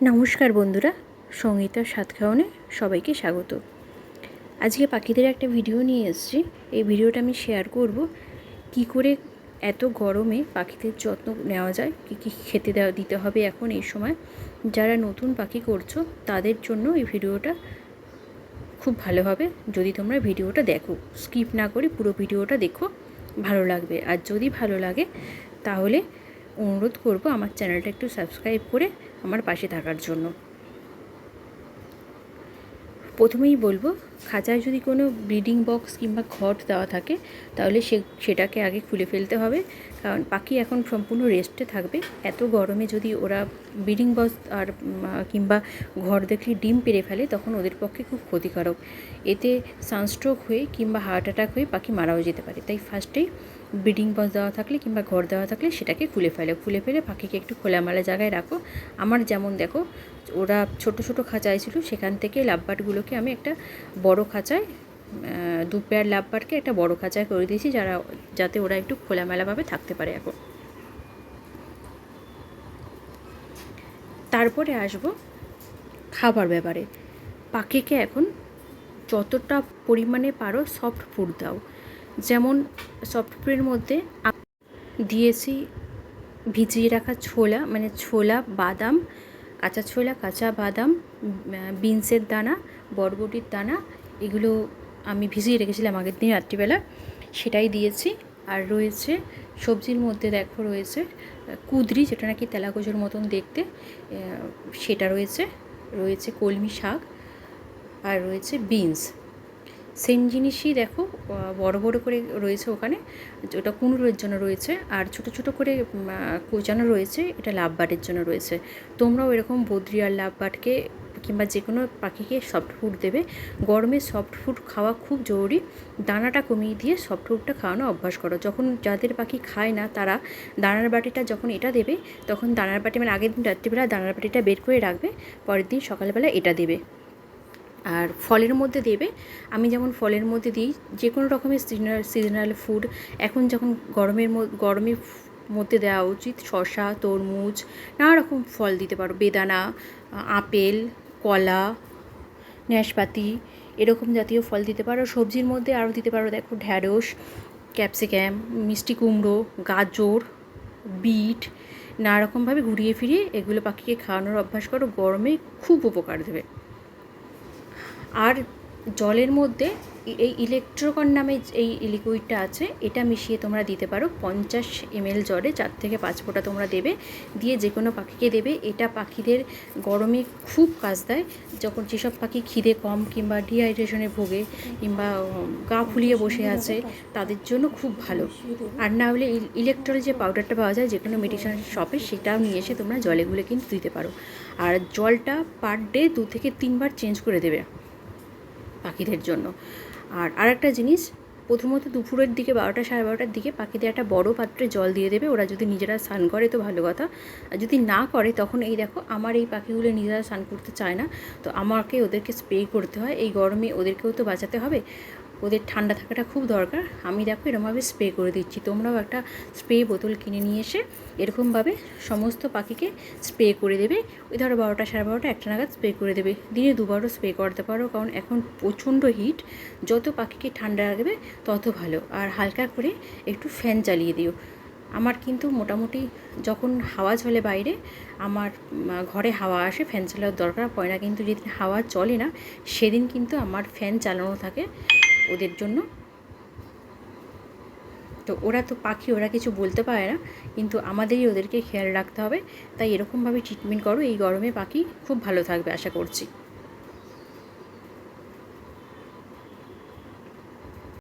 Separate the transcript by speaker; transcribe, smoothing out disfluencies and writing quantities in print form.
Speaker 1: নমস্কার বন্ধুরা, সঙ্গীতার স্বাদ খাওয়ানে সবাইকে স্বাগত। আজকে পাখিদের একটা ভিডিও নিয়ে এসেছি। এই ভিডিওটা আমি শেয়ার করব কি করে এত গরমে পাখিদের যত্ন নেওয়া যায়, কী খেতে দিতে হবে এখন এই সময়। যারা নতুন পাখি করছো তাদের জন্য এই ভিডিওটা খুব ভালো হবে। যদি তোমরা ভিডিওটা দেখো, স্কিপ না করে পুরো ভিডিওটা দেখো, ভালো লাগবে। আর যদি ভালো লাগে তাহলে অনুরোধ করব আমার চ্যানেলটা একটু সাবস্ক্রাইব করে আমার পাশে থাকার জন্য। প্রথমেই বলবো, খাঁচায় যদি কোনো ব্রিডিং বক্স কিংবা ঘট দেওয়া থাকে তাহলে সেটাকে আগে খুলে ফেলতে হবে, কারণ পাখি এখন সম্পূর্ণ রেস্টে থাকবে। এত গরমে যদি ওরা ব্রিডিং বক্স আর কিংবা ঘর দেখলে ডিম পেড়ে ফেলে তখন ওদের পক্ষে খুব ক্ষতিকারক। এতে সানস্ট্রোক হয়ে কিংবা হার্ট অ্যাটাক হয়ে পাখি মারাও যেতে পারে। তাই ফার্স্টেই ব্রিডিং বক্স দেওয়া থাকলে কিংবা ঘর দেওয়া থাকলে সেটাকে খুলে ফেলে পাখিকে একটু খোলামেলা জায়গায় রাখো। আমার যেমন দেখো, ওরা ছোট ছোট খাঁচায় ছিল, সেখান থেকে লাভবার্ডগুলোকে আমি একটা বড় খাঁচায়, দু পেয়ার লাভবার্ডকে একটা বড় খাঁচায় করে দিয়েছি, যাতে ওরা একটু খোলামেলাভাবে থাকতে পারে এখন। তারপরে আসবো খাবার ব্যাপারে। পাখিকে এখন যতটা পরিমাণে পারো সফট ফুড দাও। যেমন সফট ফুডের মধ্যে দিয়েছি ভিজিয়ে রাখা ছোলা, মানে ছোলা, বাদাম, কাঁচা ছোলা, কাঁচা বাদাম, বিনসের দানা, বরবটির দানা, এগুলো আমি ভিজিয়ে রেখেছিলাম আগের দিন রাত্রিবেলা, সেটাই দিয়েছি। আর রয়েছে সবজির মধ্যে দেখো রয়েছে কুঁদরি, যেটা নাকি তেলাগোজোর মতন দেখতে, সেটা রয়েছে কলমি শাক, আর রয়েছে বিনস। সেম জিনিসই দেখো বড় বড় করে রয়েছে ওখানে, ওটা কুমড়োর জন্য রয়েছে, আর ছোট ছোট করে কোচানো রয়েছে, এটা লাভবার্ডের জন্য রয়েছে। তোমরাও এরকম বদ্রি আর লাভবার্ডকে কিংবা যে কোনো পাখিকে সফট ফুড দেবে। গরমে সফট ফুড খাওয়া খুব জরুরি। দানাটা কমিয়ে দিয়ে সফট ফুডটা খাওয়ানো অভ্যাস করো। যখন যাদের পাখি খায় না তারা দানার বাটিটা যখন এটা দেবে, তখন দানার বাটি, মানে আগের দিন রাত্রিবেলা দানার বাটিটা বের করে রাখবে, পরের দিন সকালবেলা এটা দেবে। আর ফলের মধ্যে দেবে, আমি যেমন ফলের মধ্যে দিই যে কোনো রকমের সিজনাল ফুড। এখন যখন গরমের মধ্যে দেওয়া উচিত শসা, তরমুজ, নানা রকম ফল দিতে পারো, বেদানা, আপেল, কলা, নাশপাতি, এরকম জাতীয় ফল দিতে পারো। সবজির মধ্যে আরও দিতে পারো, দেখো ঢ্যাঁড়স, ক্যাপসিকাম, মিষ্টি কুমড়ো, গাজর, বিট, নানা রকমভাবে ঘুরিয়ে ফিরিয়ে এগুলো পাখিকে খাওয়ানোর অভ্যাস করো। গরমে খুব উপকার দেবে। আর জলের মধ্যে এই ইলেকট্রোকন নামে এই লিকুইডটা আছে, এটা মিশিয়ে তোমরা দিতে পারো 50 ml জলে 4 থেকে 5 ফোঁটা তোমরা দেবে, দিয়ে যে কোনো পাখিকে দেবে। এটা পাখিদের গরমে খুব কাজ দেয়। যখন যেসব পাখি খিদে কম কিংবা ডিহাইড্রেশনে ভোগে কিংবা গা ফুলিয়ে বসে আছে তাদের জন্য খুব ভালো। আর না হলে ইলেকট্রল যে পাউডারটা পাওয়া যায় যে কোনো মেডিসিন শপে, সেটাও নিয়ে এসে তোমরা জলে গুলে কিন্তু দিতে পারো। আর জলটা পার ডে 2 থেকে 3 বার চেঞ্জ করে দেবে পাখিদের জন্য। আর আরেকটা জিনিস, প্রথমত দুপুরের দিকে 12টা সাড়ে 12টার দিকে পাখিদের একটা বড় পাত্রে জল দিয়ে দেবে। ওরা যদি নিজেরা স্নান করে তো ভালো কথা, আর যদি না করে তখন এই দেখো আমার এই পাখিগুলো নিজেরা স্নান করতে চায় না, তো আমাকে ওদেরকে স্প্রে করতে হয়। এই গরমে ওদেরকেও তো বাঁচাতে হবে, ওদের ঠান্ডা থাকাটা খুব দরকার। আমি দেখো এরকমভাবে স্প্রে করে দিচ্ছি। তোমরাও একটা স্প্রে বোতল কিনে নিয়ে এসে এরকমভাবে সমস্ত পাখিকে স্প্রে করে দেবে। ওই ধরো 12টা সাড়ে 12টা 1টা নাগাদ স্প্রে করে দেবে। দিনে 2বারও স্প্রে করতে পারো, কারণ এখন প্রচণ্ড হিট, যত পাখিকে ঠান্ডা রাখবে তত ভালো। আর হালকা করে একটু ফ্যান চালিয়ে দিও। আমার কিন্তু মোটামুটি যখন হাওয়া চলে বাইরে, আমার ঘরে হাওয়া আসে, ফ্যান চালানোর দরকার পড়ে না। কিন্তু যেদিন হাওয়া চলে না সেদিন কিন্তু আমার ফ্যান চালানো থাকে ওদের জন্য। তো ওরা তো পাখি, ওরা কিছু বলতে পারে না, কিন্তু আমাদেরই ওদেরকে খেয়াল রাখতে হবে। তাই এরকমভাবে ট্রিটমেন্ট করো, এই গরমে পাখি খুব ভালো থাকবে আশা করছি।